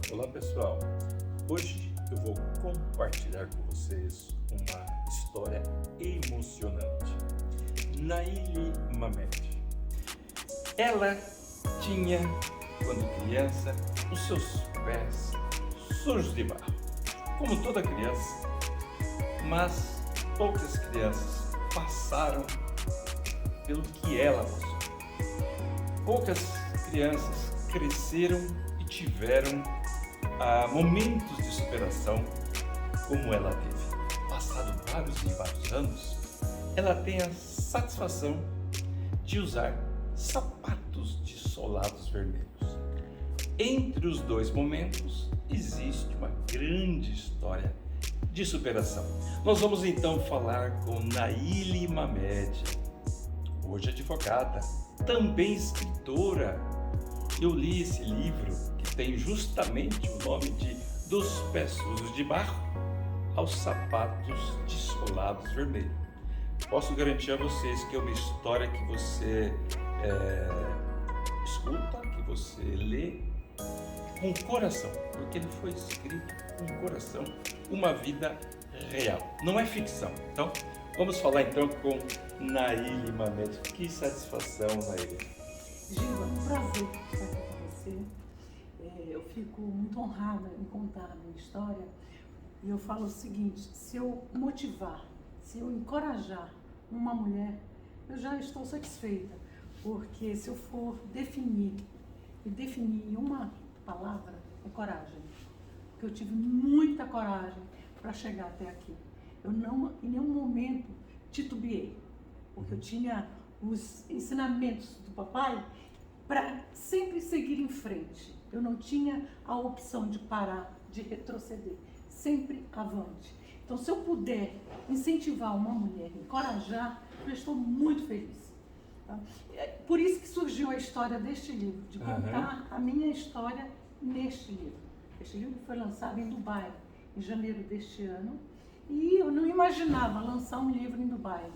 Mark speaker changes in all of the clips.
Speaker 1: Olá pessoal, hoje eu vou compartilhar com vocês uma história emocionante. Naíli Mamed. Ela tinha, quando criança, os seus pés sujos de barro, como toda criança, mas poucas crianças passaram pelo que ela passou. Poucas crianças cresceram e tiveram momentos de superação como ela teve. Passado vários e vários anos, ela tem a satisfação de usar sapatos de solados vermelhos. Entre os dois momentos existe uma grande história de superação. Nós vamos então falar com Naíli Mamed, hoje advogada, também escritora. Eu li esse livro que tem justamente o nome de Dos Pés Sujos de Barro aos Sapatos de Solados Vermelhos. Posso garantir a vocês que é uma história que você escuta, que você lê com o coração, porque ele foi escrito com o coração, uma vida real, não é ficção. Então, vamos falar então com Naíli Mamed. Que satisfação, Naíli.
Speaker 2: Giba, é um prazer estar aqui com você. Eu fico muito honrada em contar a minha história. E eu falo o seguinte: se eu motivar, se eu encorajar uma mulher, eu já estou satisfeita. Porque se eu for definir em uma palavra, é coragem. Porque eu tive muita coragem para chegar até aqui. Eu não, em nenhum momento, titubeei. Porque eu tinha os ensinamentos do papai para sempre seguir em frente. Eu não tinha a opção de parar, de retroceder, sempre avante. Então, se eu puder incentivar uma mulher, encorajar, eu estou muito feliz. Tá? Por isso que surgiu a história deste livro, de contar a minha história neste livro. Este livro foi lançado em Dubai, em janeiro deste ano, e eu não imaginava lançar um livro em Dubai.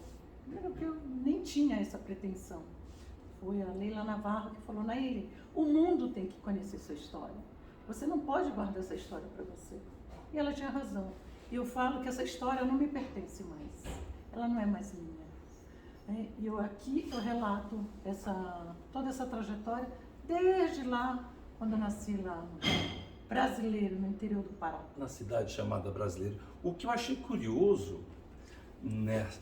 Speaker 2: Porque eu nem tinha essa pretensão. Foi a Leila Navarro que falou: Naíli, o mundo tem que conhecer sua história. Você não pode guardar essa história para você. E ela tinha razão. E eu falo que essa história não me pertence mais. Ela não é mais minha. E eu relato toda essa trajetória desde lá, quando eu nasci lá no Brasileiro, no interior do Pará.
Speaker 1: Na cidade chamada Brasileiro. O que eu achei curioso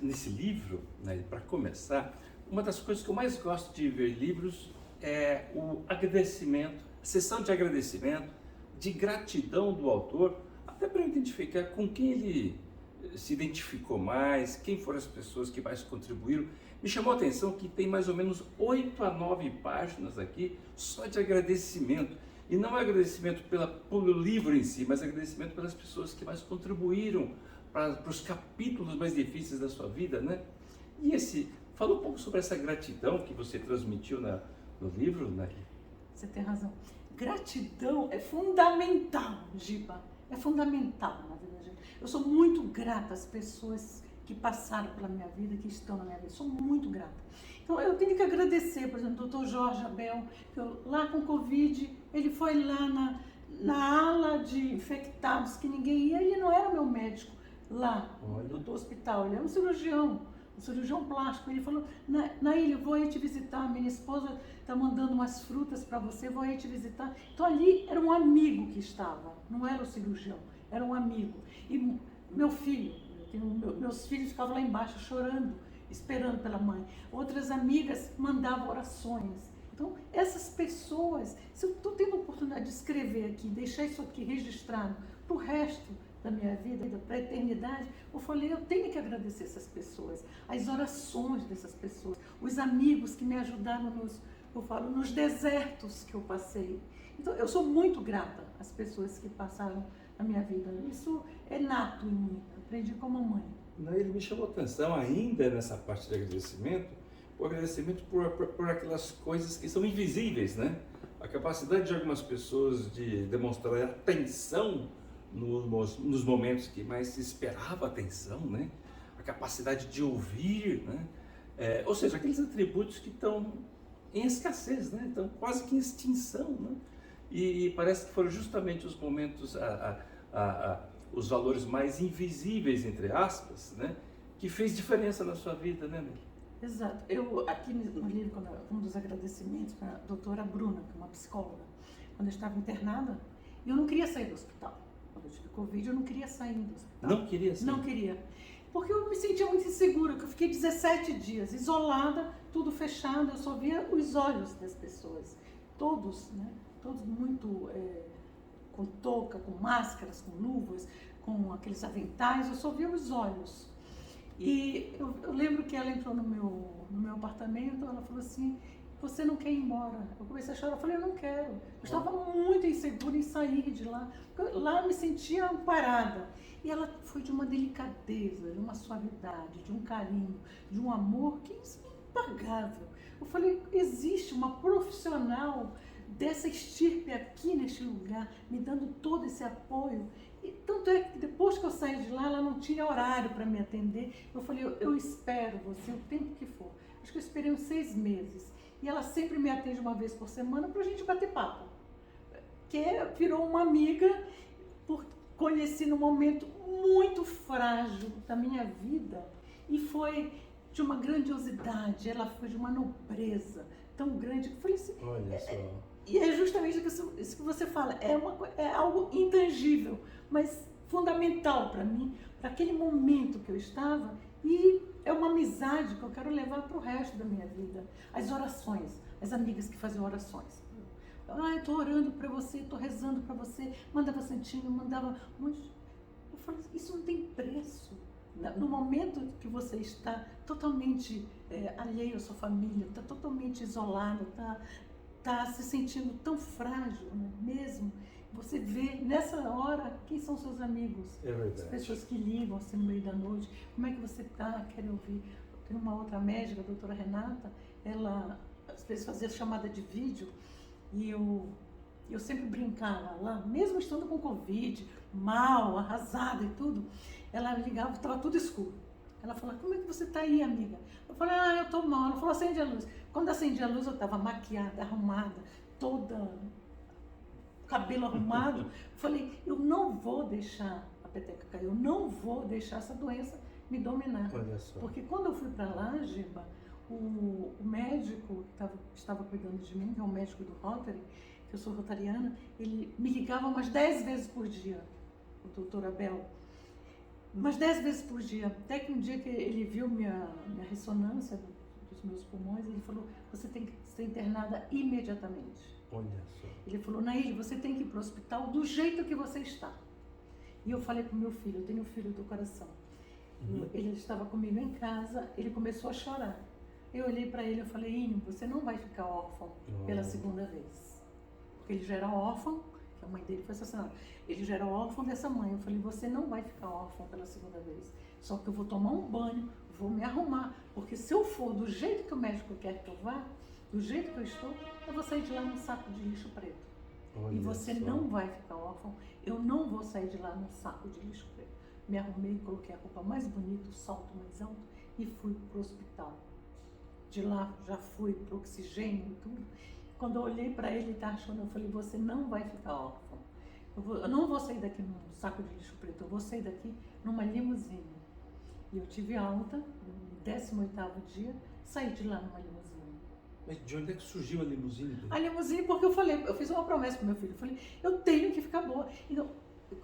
Speaker 1: nesse livro, né, para começar, uma das coisas que eu mais gosto de ver livros é o agradecimento, a sessão de agradecimento, de gratidão do autor, até para identificar com quem ele se identificou mais, quem foram as pessoas que mais contribuíram. Me chamou a atenção que tem mais ou menos 8 a 9 páginas aqui só de agradecimento. E não agradecimento pelo livro em si, mas agradecimento pelas pessoas que mais contribuíram para os capítulos mais difíceis da sua vida, né? E fala um pouco sobre essa gratidão que você transmitiu no livro, né?
Speaker 2: Você tem razão. Gratidão é fundamental, Giba. É fundamental na vida da gente. Eu sou muito grata às pessoas que passaram pela minha vida, que estão na minha vida. Sou muito grata. Então, eu tenho que agradecer, por exemplo, o Dr. Jorge Abel, que lá com Covid, ele foi lá na ala de infectados, que ninguém ia. Ele não era meu médico lá do hospital, ele era um cirurgião plástico. Ele falou: Naíli, vou aí te visitar, minha esposa está mandando umas frutas para você, vou aí te visitar. Então ali era um amigo que estava, não era o cirurgião, era um amigo. E meu filho, meus filhos ficavam lá embaixo chorando, esperando pela mãe. Outras amigas mandavam orações. Então, essas pessoas, se eu estou tendo a oportunidade de escrever aqui, deixar isso aqui registrado para o resto da minha vida, para a eternidade, eu falei: eu tenho que agradecer essas pessoas, as orações dessas pessoas, os amigos que me ajudaram nos desertos que eu passei. Então, eu sou muito grata às pessoas que passaram na minha vida. Isso é nato em mim, aprendi com a mamãe.
Speaker 1: Ele me chamou a atenção ainda nessa parte de agradecimento, o agradecimento por aquelas coisas que são invisíveis, né? A capacidade de algumas pessoas de demonstrar atenção nos momentos que mais se esperava atenção, né? A capacidade de ouvir, né? Ou seja, aqueles atributos que estão em escassez, né? Estão quase que em extinção, né? E parece que foram justamente os momentos, os valores mais invisíveis, entre aspas, né, que fez diferença na sua vida, né, Nelly?
Speaker 2: Exato. Eu, aqui no livro, um dos agradecimentos para a doutora Bruna, que é uma psicóloga, quando eu estava internada, eu não queria sair do hospital. Quando eu tive Covid, eu não queria sair do hospital.
Speaker 1: Não queria sair?
Speaker 2: Não queria. Porque eu me sentia muito insegura, que eu fiquei 17 dias isolada, tudo fechado, eu só via os olhos das pessoas. Todos, né? Todos muito com touca, com máscaras, com luvas, com aqueles aventais, eu só via os olhos. E eu lembro que ela entrou no meu apartamento, ela falou assim, você não quer ir embora? Eu comecei a chorar, eu falei, eu não quero. Eu estava muito insegura em sair de lá, porque lá eu me sentia amparada. E ela foi de uma delicadeza, de uma suavidade, de um carinho, de um amor que é impagável. Eu falei, existe uma profissional dessa estirpe aqui neste lugar, me dando todo esse apoio. E tanto é que depois que eu saí de lá, ela não tinha horário para me atender. Eu falei, eu espero você o tempo que for. Acho que eu esperei uns 6 meses. E ela sempre me atende uma vez por semana para a gente bater papo. Que virou uma amiga, conheci num momento muito frágil da minha vida. E foi de uma grandiosidade, ela foi de uma nobreza tão grande. Eu falei assim,
Speaker 1: olha só.
Speaker 2: E é justamente isso que você fala, é algo intangível, mas fundamental para mim, para aquele momento que eu estava, e é uma amizade que eu quero levar para o resto da minha vida. As orações, as amigas que fazem orações. Eu estou orando para você, estou rezando para você, mandava santinho, mandava um monte. Eu falei, isso não tem preço. No momento que você está totalmente alheio à sua família, está totalmente isolado, está se sentindo tão frágil, né? Mesmo, você vê nessa hora quem são seus amigos.
Speaker 1: É verdade.
Speaker 2: As pessoas que ligam assim no meio da noite, como é que você está, querem ouvir. Tem uma outra médica, a doutora Renata, ela às vezes fazia chamada de vídeo e eu sempre brincava lá, mesmo estando com Covid, mal, arrasada e tudo, ela ligava, estava tudo escuro. Ela falou, como é que você está aí, amiga? Eu falei, eu estou mal. Ela falou, acende a luz. Quando acendi a luz, eu estava maquiada, arrumada, toda, cabelo arrumado. Eu falei, eu não vou deixar a peteca cair, eu não vou deixar essa doença me dominar.
Speaker 1: Olha só.
Speaker 2: Porque quando eu fui para lá, Giba, o médico que estava cuidando de mim, que é o médico do Rotary, que eu sou rotariana, ele me ligava umas 10 vezes por dia, o doutor Abel. Umas 10 vezes por dia, até que um dia que ele viu minha ressonância dos meus pulmões, ele falou, você tem que ser internada imediatamente.
Speaker 1: Olha só.
Speaker 2: Ele falou, Naíli, você tem que ir para o hospital do jeito que você está. E eu falei para o meu filho, eu tenho um filho do coração. Ele estava comigo em casa, ele começou a chorar. Eu olhei para ele e falei, Inho, você não vai ficar órfão pela segunda vez. Porque ele já era órfão, que a mãe dele foi assassinada. Ele já era órfão dessa mãe. Eu falei, você não vai ficar órfão pela segunda vez. Só que eu vou tomar um banho, vou me arrumar. Porque se eu for do jeito que o médico quer que eu vá, do jeito que eu estou, eu vou sair de lá num saco de lixo preto.
Speaker 1: Olha
Speaker 2: e você
Speaker 1: só.
Speaker 2: não vai ficar órfão. Eu não vou sair de lá num saco de lixo preto. Me arrumei, coloquei a roupa mais bonita, o salto mais alto e fui pro hospital. De lá já fui pro oxigênio e tudo. Quando eu olhei para ele, ele estava chorando, eu falei, você não vai ficar órfão. Eu não vou sair daqui num saco de lixo preto, eu vou sair daqui numa limusine. E eu tive alta, no 18º dia, saí de lá numa limusine.
Speaker 1: Mas de onde é que surgiu a limusine?
Speaker 2: A limusine porque eu fiz uma promessa pro meu filho, eu falei, eu tenho que ficar boa. Então,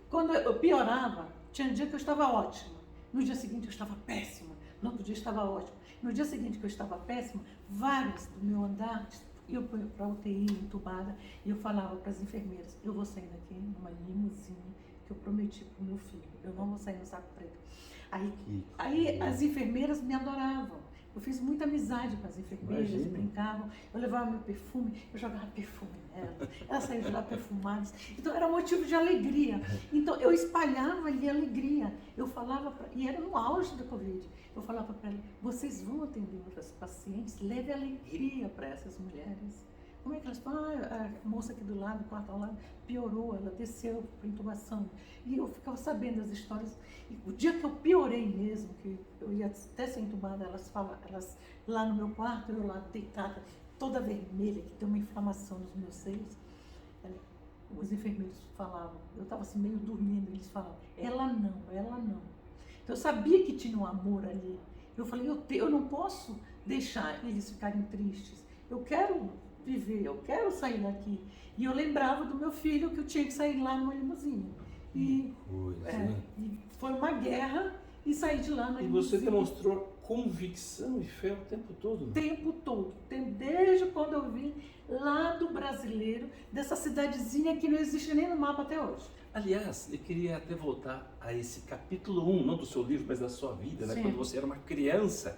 Speaker 2: quando eu piorava, tinha um dia que eu estava ótima, no dia seguinte eu estava péssima, no outro dia eu estava ótima. No dia seguinte que eu estava péssima, várias do meu andar iam para a UTI, entubada, e eu falava para as enfermeiras, eu vou sair daqui numa limusine que eu prometi para o meu filho, eu não vou sair no saco preto. Aí as enfermeiras me adoravam. Eu fiz muita amizade com as enfermeiras, brincavam, eu levava meu perfume, eu jogava perfume nelas, elas saíam de lá perfumadas. Então era motivo de alegria. Então eu espalhava ali alegria. Eu falava, e era no auge da Covid, eu falava para ela, vocês vão atender outras pacientes, leve alegria para essas mulheres. Como é que elas falam? A moça aqui do lado, o quarto ao lado, piorou, ela desceu para intubação. E eu ficava sabendo as histórias. E o dia que eu piorei mesmo, que eu ia até ser entubada, elas lá no meu quarto, eu lá deitada, toda vermelha, que tem uma inflamação nos meus seios. os enfermeiros falavam, eu estava assim meio dormindo, eles falavam, ela não, ela não. Então eu sabia que tinha um amor ali. Eu falei, eu não posso deixar eles ficarem tristes. Eu quero viver, eu quero sair daqui. E eu lembrava do meu filho que eu tinha que sair lá numa limusine. E foi uma guerra e saí de lá na limusine.
Speaker 1: E você demonstrou convicção e fé o tempo todo?
Speaker 2: O tempo todo. Desde quando eu vim lá do Brasileiro, dessa cidadezinha que não existe nem no mapa até hoje.
Speaker 1: Aliás, eu queria até voltar a esse capítulo 1, não do seu livro, mas da sua vida, né? Quando você era uma criança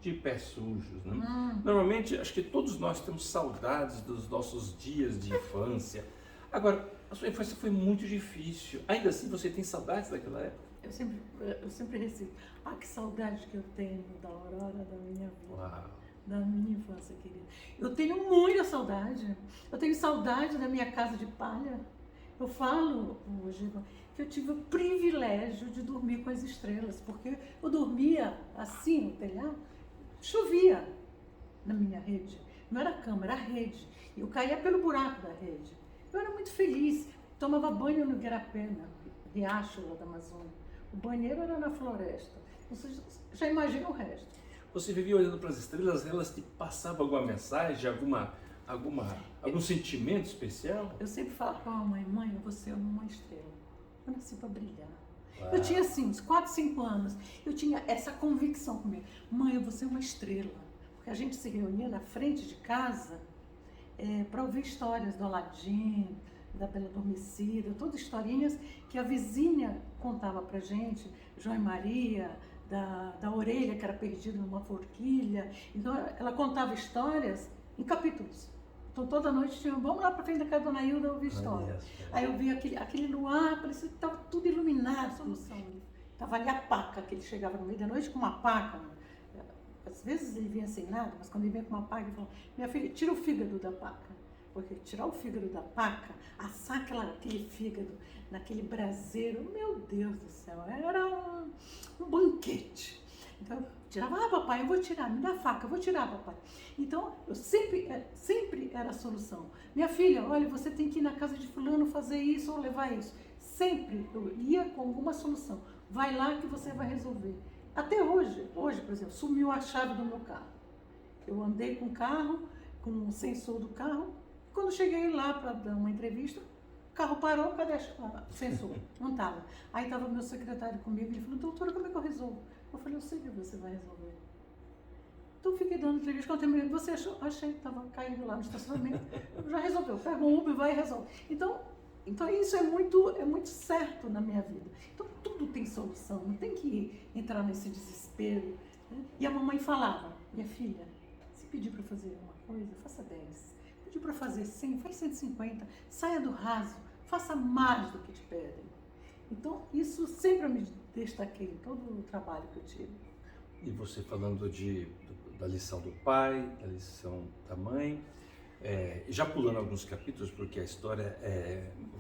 Speaker 1: de pés sujos, né? Normalmente, acho que todos nós temos saudades dos nossos dias de infância. Agora, a sua infância foi muito difícil. Ainda assim, você tem saudades daquela época?
Speaker 2: Eu sempre recebo. Ah, que saudade que eu tenho da Aurora da minha vida.
Speaker 1: Uau.
Speaker 2: Da minha infância, querida. Eu tenho muita saudade. Eu tenho saudade da minha casa de palha. Eu falo hoje que eu tive o privilégio de dormir com as estrelas, porque eu dormia assim no telhado, chovia na minha rede. Não era cama, era rede. Eu caía pelo buraco da rede. Eu era muito feliz. Tomava banho no Igarapé, no riacho lá da Amazônia. O banheiro era na floresta. Você já imagina o resto.
Speaker 1: Você vivia olhando para as estrelas, elas te passavam alguma mensagem, algum sentimento especial?
Speaker 2: Eu sempre falo com a mãe, você é uma estrela. Eu nasci para brilhar.
Speaker 1: Uau.
Speaker 2: Eu tinha assim, uns 4, 5 anos, eu tinha essa convicção comigo. Mãe, eu vou ser uma estrela. Porque a gente se reunia na frente de casa para ouvir histórias do Aladim, da Bela Adormecida, todas historinhas que a vizinha contava pra gente, João e Maria, da orelha que era perdida numa forquilha. Então ela contava histórias em capítulos. Então toda noite tinha, vamos lá pra frente da casa da Dona Hilda ouvir história. Aí eu vi aquele luar, parecia que estava tudo iluminado, solução. Tava ali a paca, que ele chegava no meio da noite com uma paca. Às vezes ele vinha sem nada, mas quando ele vinha com uma paca, ele falou, minha filha, tira o fígado da paca. Porque tirar o fígado da paca, assar aquele fígado naquele braseiro, meu Deus do céu, era um banquete. Então eu tirava, papai, eu vou tirar, me dá a faca, eu vou tirar, papai. Então eu sempre era a solução. Minha filha, olha, você tem que ir na casa de fulano fazer isso ou levar isso. Sempre eu ia com alguma solução. Vai lá que você vai resolver. Até hoje, por exemplo, sumiu a chave do meu carro. Eu andei com o carro, com o sensor do carro. Quando cheguei lá para dar uma entrevista, o carro parou, cadê o sensor? Não estava. Aí estava meu secretário comigo, ele falou, doutora, como é que eu resolvo? Eu falei, eu sei que você vai resolver. Então fiquei dando entrevista, quando eu terminei, você achou? Achei que estava caindo lá no estacionamento. Já resolveu, pega um Uber, vai e resolve. Então isso é muito certo na minha vida. Então tudo tem solução, não tem que entrar nesse desespero. Né? E a mamãe falava, minha filha, se pedir para fazer uma coisa, faça 10. Pediu para fazer 100, faz 150, saia do raso, faça mais do que te pedem. Então, isso sempre eu me destaquei em todo o trabalho que eu tive.
Speaker 1: E você falando da lição do pai, da lição da mãe, já pulando alguns capítulos, porque a história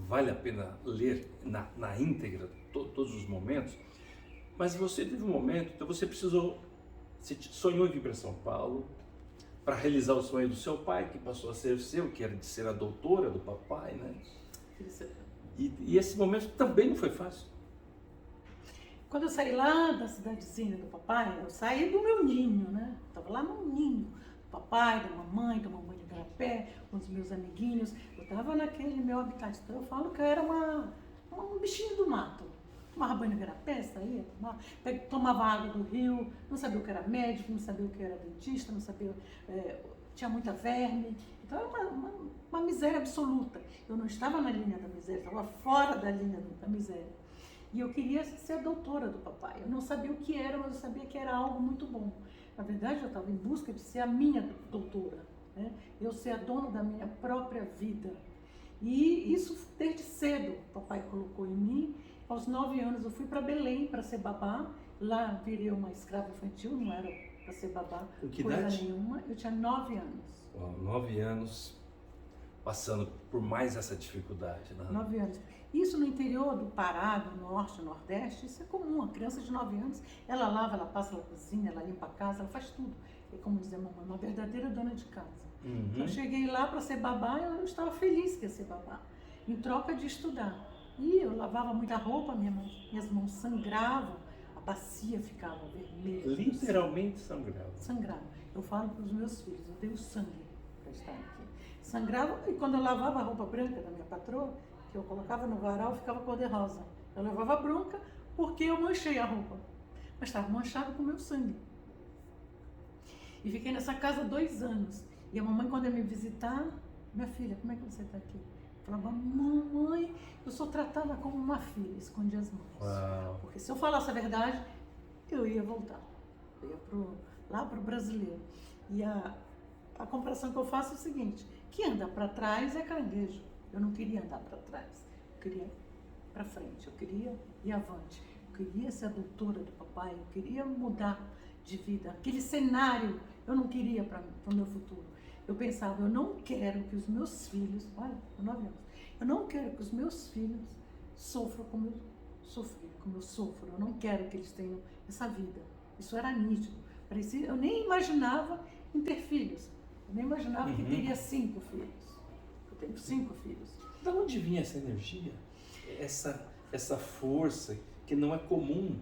Speaker 1: vale a pena ler na íntegra, todos os momentos, mas você teve um momento, então você sonhou em vir para São Paulo, para realizar o sonho do seu pai, que passou a ser o seu, que era de ser a doutora do papai, né? E esse momento também não foi fácil.
Speaker 2: Quando eu saí lá da cidadezinha do papai, eu saí do meu ninho, né? Estava lá no ninho do papai, da mamãe de Igarapé, com os meus amiguinhos. Eu estava naquele meu habitat. Então eu falo que eu era um bichinho do mato. Tomava banho no Igarapé, saía, tomava água do rio, não sabia o que era médico, não sabia o que era dentista, não sabia, tinha muita verme. Então era uma miséria absoluta. Eu não estava na linha da miséria, estava fora da linha da miséria. E eu queria ser a doutora do papai. Eu não sabia o que era, mas eu sabia que era algo muito bom. Na verdade, eu estava em busca de ser a minha doutora, né? Eu ser a dona da minha própria vida. E isso desde cedo o papai colocou em mim. Aos 9 anos eu fui para Belém para ser babá. Lá virei uma escrava infantil, não era para ser babá, coisa nenhuma. Eu tinha 9 anos.
Speaker 1: 9 anos, passando por mais essa dificuldade, né?
Speaker 2: 9 anos. Isso no interior do Pará, do Norte, Nordeste, isso é comum. Uma criança de 9 anos, ela lava, ela passa, ela cozinha, ela limpa a casa, ela faz tudo. É como dizer a mamãe, uma verdadeira dona de casa. Então eu cheguei lá para ser babá e eu estava feliz que ia ser babá. em troca de estudar. E eu lavava muita roupa, minhas mãos sangravam, a bacia ficava vermelha.
Speaker 1: Literalmente sangrava.
Speaker 2: Sangrava. Eu falo para os meus filhos, eu dei o sangue para estar aqui. Sangrava, e quando eu lavava a roupa branca da minha patroa, que eu colocava no varal, ficava cor-de-rosa. Eu levava bronca porque eu manchei a roupa, mas estava manchado com o meu sangue. E fiquei nessa casa 2 anos. E a mamãe, quando ia me visitar, minha filha, como é que você está aqui? Eu falava, mamãe, eu sou tratada como uma filha, escondia as mãos.
Speaker 1: Uau.
Speaker 2: Porque se eu falasse a verdade, eu ia voltar. Eu ia lá para o brasileiro. E a comparação que eu faço é o seguinte, que anda para trás é caranguejo. Eu não queria andar para trás, eu queria ir para frente, eu queria ir avante. Eu queria ser a doutora do papai, eu queria mudar de vida. Aquele cenário eu não queria para o meu futuro. Eu pensava, eu não quero que os meus filhos, olha, com 9 anos, eu não quero que os meus filhos sofram como eu sofri, como eu sofro. Eu não quero que eles tenham essa vida. Isso era nítido. Parecia, eu nem imaginava em ter filhos. Eu nem imaginava que teria 5 filhos. Eu tenho 5 filhos.
Speaker 1: Da onde vinha essa energia? Essa força que não é comum,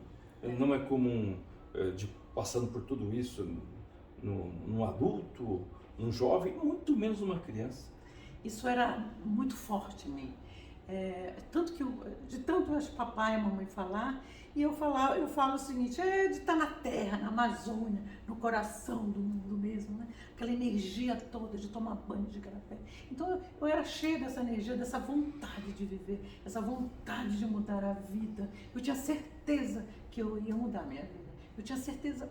Speaker 1: de passando por tudo isso num adulto, num jovem, muito menos numa criança.
Speaker 2: Isso era muito forte em mim. Tanto que de tanto eu acho papai e mamãe falar, e eu falo o seguinte, de estar na terra, na Amazônia, no coração do mundo mesmo, né? Aquela energia toda de tomar banho de garapé. Então eu era cheia dessa energia, dessa vontade de viver, essa vontade de mudar a vida. Eu tinha certeza que eu ia mudar a minha vida. Eu tinha certeza,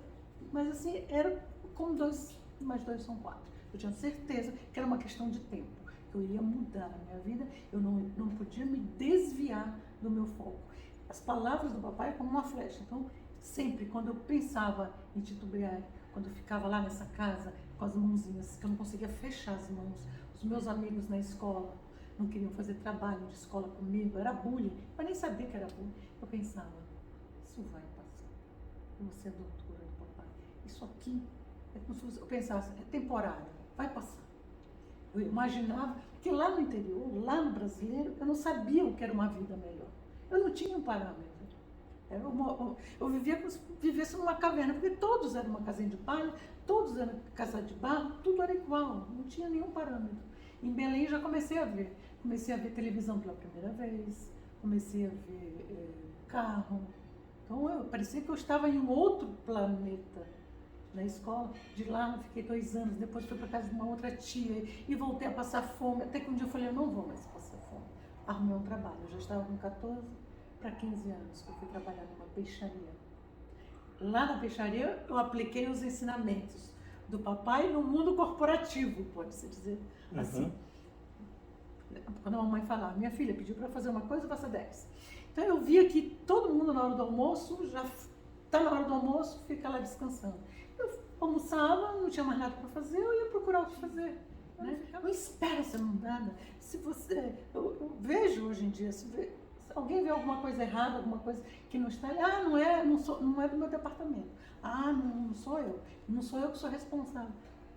Speaker 2: mas assim, era como 2 mais 2 são 4. Eu tinha certeza que era uma questão de tempo. Eu ia mudar a minha vida, eu não podia me desviar do meu foco. As palavras do papai é como uma flecha. Então, sempre quando eu pensava em titubear, quando eu ficava lá nessa casa com as mãozinhas, que eu não conseguia fechar as mãos, os meus amigos na escola não queriam fazer trabalho de escola comigo, era bullying, eu nem sabia que era bullying. Eu pensava, isso vai passar, eu vou ser a doutora do papai. Isso aqui, eu pensava, é temporário, vai passar. Eu imaginava, porque lá no interior, lá no brasileiro, eu não sabia o que era uma vida melhor. Eu não tinha um parâmetro. Eu vivia como se vivesse numa caverna, porque todos eram uma casinha de palha, todos eram casa de barro, tudo era igual, não tinha nenhum parâmetro. Em Belém já comecei a ver televisão pela primeira vez, comecei a ver carro. Então parecia que eu estava em um outro planeta. Na escola, de lá eu fiquei 2 anos, depois fui para casa de uma outra tia e voltei a passar fome, até que um dia eu falei, eu não vou mais passar fome. Arrumei um trabalho, eu já estava com 14 para 15 anos, que eu fui trabalhar numa peixaria. Lá na peixaria eu apliquei os ensinamentos do papai no mundo corporativo, pode-se dizer assim. Quando a mamãe falava, minha filha pediu para fazer uma coisa, faça 10. Então eu via que todo mundo na hora do almoço, já está na hora do almoço, fica lá descansando. Eu almoçava, não tinha mais nada para fazer, eu ia procurar o que fazer. Né? Não espera ser nada. Se você, eu vejo hoje em dia, se alguém vê alguma coisa errada, alguma coisa que não está, não é do meu departamento. Não sou eu. Não sou eu que sou responsável.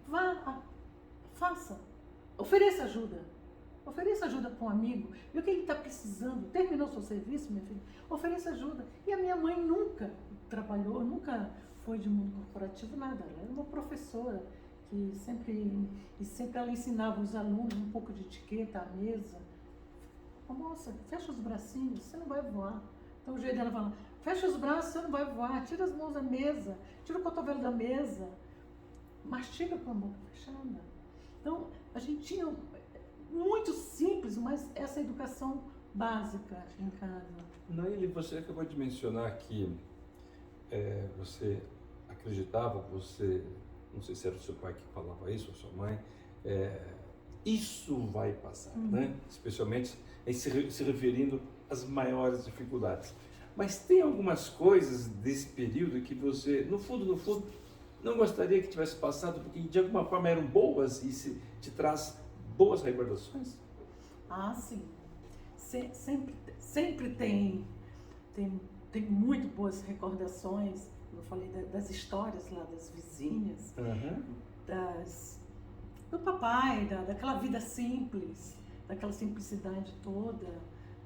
Speaker 2: Vá, faça. Ofereça ajuda. Ofereça ajuda para um amigo. Vê o que ele está precisando. Terminou seu serviço, minha filha? Ofereça ajuda. E a minha mãe nunca trabalhou, nunca foi de mundo corporativo, nada. Ela era uma professora que sempre ela ensinava os alunos um pouco de etiqueta à mesa. Moça, fecha os bracinhos, você não vai voar. Então o jeito dela fala, fecha os braços, você não vai voar. Tira as mãos da mesa, tira o cotovelo da mesa. Mastiga com a boca fechada. Então a gente tinha muito simples, mas essa educação básica em casa.
Speaker 1: Naíli, você acabou de mencionar que você acreditava, não sei se era o seu pai que falava isso, ou sua mãe, isso vai passar, né? Especialmente se referindo às maiores dificuldades. Mas tem algumas coisas desse período que você, no fundo, não gostaria que tivesse passado, porque de alguma forma eram boas e te traz boas recordações?
Speaker 2: Sim. Sempre tem muito boas recordações. Eu falei das histórias lá das vizinhas, do papai, daquela vida simples. daquela simplicidade toda,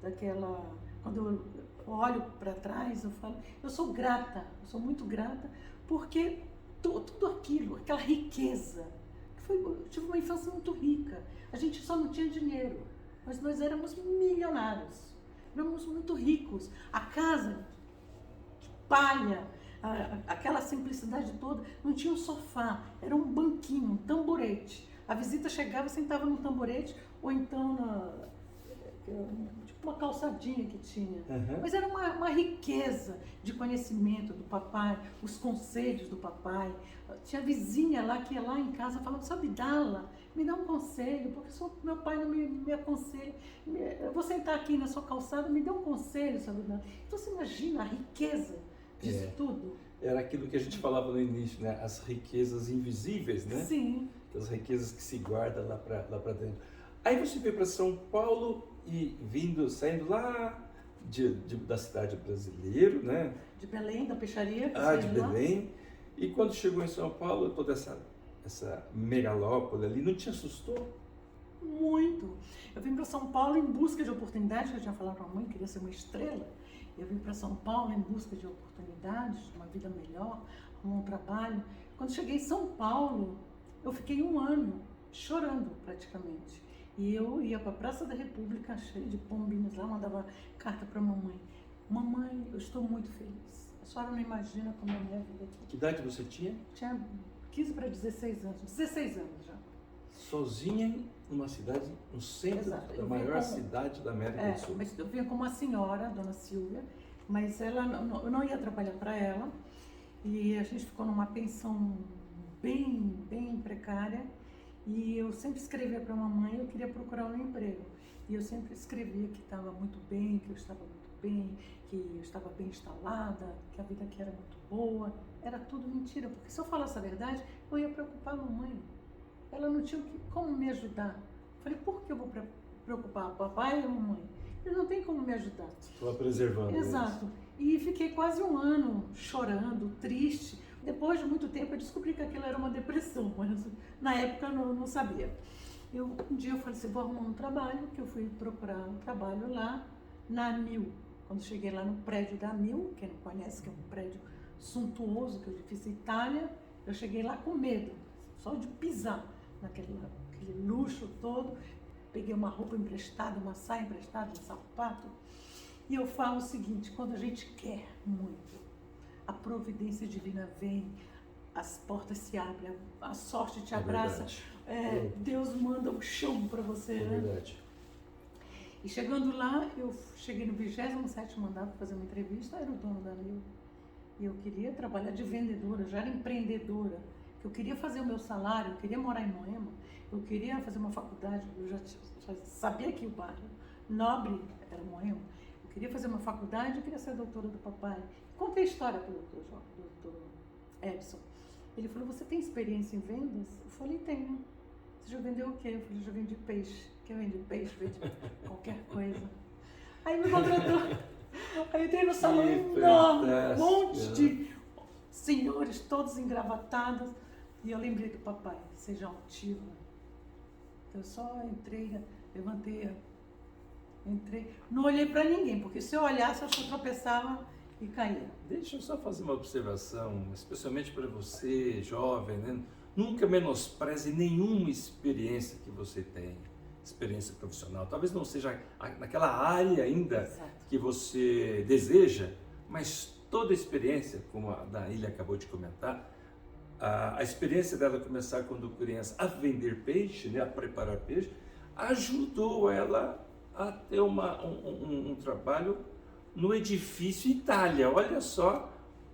Speaker 2: daquela... Quando eu olho para trás, eu falo, eu sou grata, eu sou muito grata, porque tudo aquilo, aquela riqueza, eu tive uma infância muito rica, a gente só não tinha dinheiro, mas nós éramos milionários, éramos muito ricos, a casa de palha, aquela simplicidade toda, não tinha um sofá, era um banquinho, um tamborete, a visita chegava, sentava no tamborete, ou então tipo uma calçadinha que tinha. Mas era uma riqueza de conhecimento do papai, os conselhos do papai. Tinha vizinha lá que ia lá em casa falando, sabe, Dala, me dá um conselho, porque meu pai não me aconselha. Eu vou sentar aqui na sua calçada, me dê um conselho, sabe, Dala. Então você imagina a riqueza disso tudo.
Speaker 1: Era aquilo que a gente falava no início, né? As riquezas invisíveis, né?
Speaker 2: Sim.
Speaker 1: As riquezas que se guardam lá para dentro. Aí você veio para São Paulo e saindo lá da cidade brasileira, né?
Speaker 2: De Belém, da peixaria.
Speaker 1: De Belém. E quando chegou em São Paulo, toda essa megalópole ali, não te assustou?
Speaker 2: Muito. Eu vim para São Paulo em busca de oportunidades, que eu tinha falado para a mãe, queria ser uma estrela. Eu vim para São Paulo em busca de oportunidades, de uma vida melhor, um trabalho. Quando cheguei em São Paulo, eu fiquei 1 ano chorando praticamente. E eu ia para a Praça da República, cheia de pombinhos lá, mandava carta para a mamãe. Mamãe, eu estou muito feliz. A senhora não imagina como é a minha vida aqui.
Speaker 1: Que idade você tinha?
Speaker 2: Tinha 15 para 16 anos. 16 anos já.
Speaker 1: Sozinha numa cidade, no centro da maior cidade da América do Sul.
Speaker 2: Mas eu vinha com uma senhora, dona Silvia, mas eu não ia trabalhar para ela. E a gente ficou numa pensão bem precária. E eu sempre escrevia para a mamãe, eu queria procurar um emprego. E eu sempre escrevia que estava muito bem, que eu estava muito bem, que eu estava bem instalada, que a vida aqui era muito boa. Era tudo mentira, porque se eu falasse a verdade, eu ia preocupar a mamãe. Ela não tinha como me ajudar. Falei, por que eu vou preocupar o papai e a mamãe? Eles não têm como me ajudar.
Speaker 1: Estava preservando.
Speaker 2: Exato. E fiquei quase 1 ano chorando, triste. Depois de muito tempo eu descobri que aquilo era uma depressão, mas na época eu não sabia. Um dia eu falei assim, vou arrumar um trabalho, que eu fui procurar um trabalho lá na Mil. Quando cheguei lá no prédio da Mil, quem não conhece, que é um prédio suntuoso, que eu fiz em Itália, eu cheguei lá com medo, só de pisar naquele luxo todo. Peguei uma roupa emprestada, uma saia emprestada, um sapato. E eu falo o seguinte, quando a gente quer muito, a providência divina vem, as portas se abrem, a sorte te abraça, Deus manda o chão para você.
Speaker 1: É verdade.
Speaker 2: E chegando lá, eu cheguei no 27º andar para fazer uma entrevista, era o dono da Mil. E eu queria trabalhar de vendedora, já era empreendedora. Eu queria fazer o meu salário, eu queria morar em Moema, eu queria fazer uma faculdade, eu já sabia que o bairro nobre era Moema. Eu queria fazer uma faculdade, eu queria ser doutora do papai. Contei a história para o doutor Edson. Ele falou, você tem experiência em vendas? Eu falei, tenho. Você já vendeu o quê? Eu falei, já vendi peixe. Quer vender peixe? Vende qualquer coisa. Aí me contratou. Aí entrei no salão enorme, um monte de senhores, todos engravatados. E eu lembrei do papai, seja altiva. Então eu só entrei, levantei, entrei. Não olhei para ninguém, porque se eu olhasse, eu só tropeçava e caía.
Speaker 1: Deixa eu só fazer uma observação, especialmente para você, jovem, né? Nunca menospreze nenhuma experiência que você tem, experiência profissional. Talvez não seja naquela área ainda que você deseja, mas toda experiência, como a Daília acabou de comentar, a experiência dela começar quando criança a vender peixe, né, a preparar peixe, ajudou ela a ter um trabalho no edifício Itália. Olha só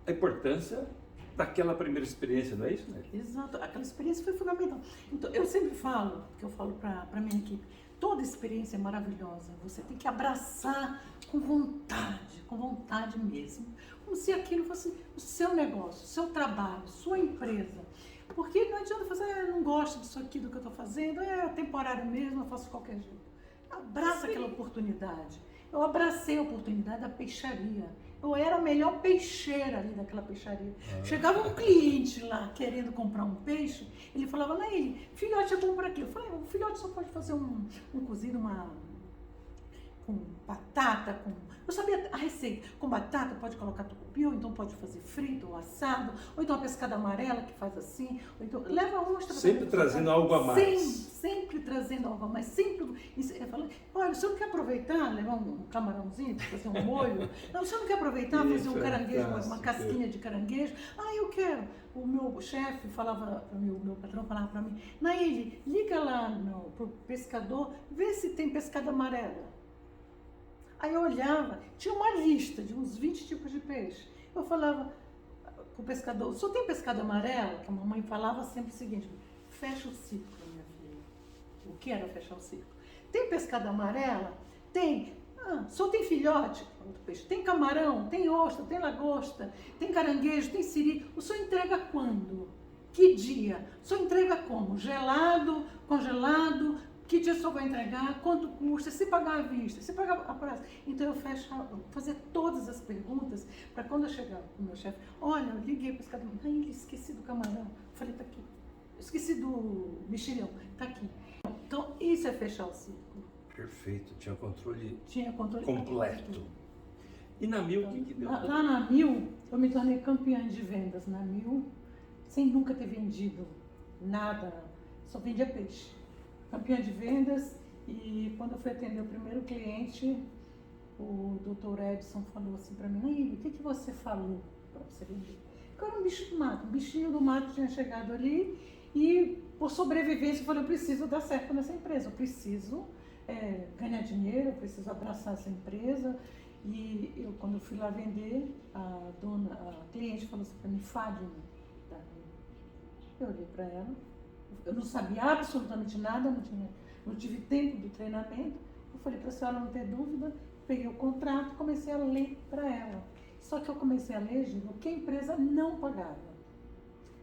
Speaker 1: a importância daquela primeira experiência, não é isso, né?
Speaker 2: Exato, aquela experiência foi fundamental. Então, eu sempre falo, que eu falo para a minha equipe, toda experiência é maravilhosa, você tem que abraçar com vontade mesmo, como se aquilo fosse o seu negócio, o seu trabalho, sua empresa. Porque não adianta fazer, não gosto disso aqui, do que eu estou fazendo, é temporário mesmo, eu faço de qualquer jeito. Abraça aquela oportunidade. Eu abracei a oportunidade da peixaria. Eu era a melhor peixeira ali daquela peixaria. Chegava um cliente lá querendo comprar um peixe, ele falava, Naíli, filhote é bom para quê? Eu falei, o filhote só pode fazer um cozido, com batata, eu sabia a receita, com batata pode colocar tucupi, ou então pode fazer frito ou assado, ou então a pescada amarela que faz assim, ou então leva a ostra.
Speaker 1: Sempre trazendo algo a mais.
Speaker 2: Sempre trazendo algo a mais, sempre. Eu falei, olha, você não quer aproveitar, levar um camarãozinho, fazer um molho? Não, você não quer aproveitar, fazer um caranguejo, uma casquinha de caranguejo? Ah, eu quero. O meu chefe falava para mim, o meu patrão falava para mim, Naíli, liga lá pro pescador, vê se tem pescada amarela. Aí eu olhava, tinha uma lista de uns 20 tipos de peixe. Eu falava com o pescador, só tem pescada amarela? Que a mamãe falava sempre o seguinte, fecha o ciclo, minha filha. O que era fechar o ciclo? Tem pescada amarela? Tem. Ah, só tem filhote? Outro peixe. Tem camarão, tem ostra, tem lagosta, tem caranguejo, tem siri. O senhor entrega quando? Que dia? O senhor entrega como? Gelado, congelado? Que dia só vai entregar? Quanto custa? Se pagar à vista? Se pagar a prazo? Então eu fazia todas as perguntas para quando eu chegava com o meu chefe, olha, eu liguei para esse pescador, ai, esqueci do camarão. Eu falei, tá aqui. Esqueci do mexilhão, tá aqui. Então isso é fechar o ciclo.
Speaker 1: Perfeito, tinha controle
Speaker 2: completo.
Speaker 1: E na Mil, o que deu?
Speaker 2: Lá na Mil, eu me tornei campeã de vendas na Mil, sem nunca ter vendido nada, só vendia peixe. Campeã de vendas, e quando eu fui atender o primeiro cliente, o Dr. Edson falou assim para mim, Naíli, o que você falou para você vender? Eu era um bicho do mato, um bichinho do mato tinha chegado ali, e por sobrevivência eu falei, eu preciso dar certo nessa empresa, eu preciso ganhar dinheiro, eu preciso abraçar essa empresa. E eu, quando eu fui lá vender, a cliente falou assim para mim, fale-me. Eu olhei para ela, eu não sabia absolutamente nada, não tive tempo do treinamento. Eu falei para a senhora não ter dúvida, peguei o contrato e comecei a ler para ela. Só que eu comecei a ler, Gil, que a empresa não pagava.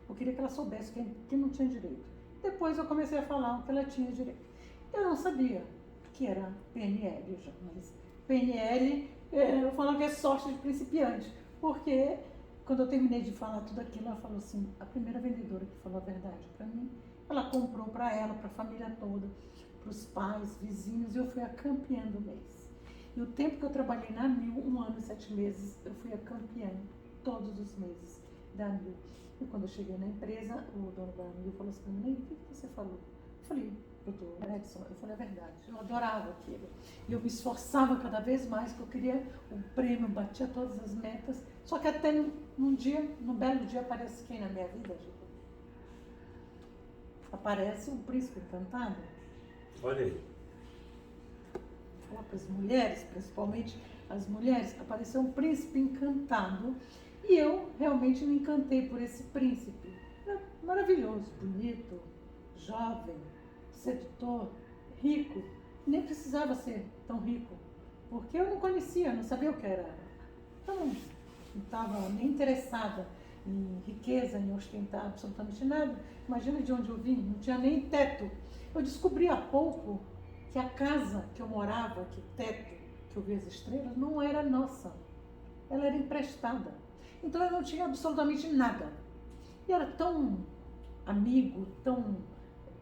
Speaker 2: Eu queria que ela soubesse que não tinha direito. Depois eu comecei a falar o que ela tinha direito. Eu não sabia que era PNL já, mas PNL eu falo que é sorte de principiante, porque quando eu terminei de falar tudo aquilo, ela falou assim, a primeira vendedora que falou a verdade para mim, ela comprou para ela, para a família toda, para os pais, vizinhos, e eu fui a campeã do mês. E o tempo que eu trabalhei na Mil, 1 ano e 7 meses, eu fui a campeã todos os meses da Mil. E quando eu cheguei na empresa, o dono da Mil falou assim para mim, o que você falou? Eu falei, doutor Edson, eu falei a verdade, eu adorava aquilo. E eu me esforçava cada vez mais, porque eu queria o prêmio, batia todas as metas. Só que até num belo dia, aparece quem na minha vida, Gil? Aparece um príncipe encantado.
Speaker 1: Olha aí.
Speaker 2: Falar para as mulheres, principalmente as mulheres, apareceu um príncipe encantado. E eu realmente me encantei por esse príncipe. Era maravilhoso, bonito, jovem, sedutor, rico. Nem precisava ser tão rico, porque eu não conhecia, não sabia o que era. Então, não estava nem interessada em riqueza, em ostentar absolutamente nada. Imagina de onde eu vim, não tinha nem teto. Eu descobri há pouco que a casa que eu morava, que teto, que eu via as estrelas, não era nossa. Ela era emprestada. Então eu não tinha absolutamente nada. E era tão amigo, tão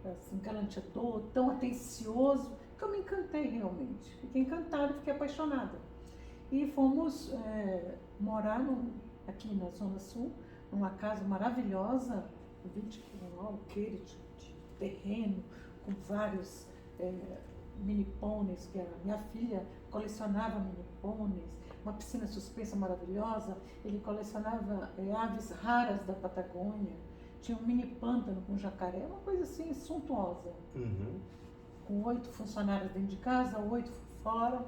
Speaker 2: assim, galanteador, tão atencioso, que eu me encantei realmente. Fiquei encantada, fiquei apaixonada. E fomos morar aqui na Zona Sul, numa casa maravilhosa, 20 um alqueire de terreno, com vários mini pôneis, que a minha filha colecionava mini pôneis, uma piscina suspensa maravilhosa, ele colecionava aves raras da Patagônia, tinha um mini pântano com jacaré, uma coisa assim suntuosa.
Speaker 1: Uhum.
Speaker 2: Com 8 funcionários dentro de casa, 8 fora.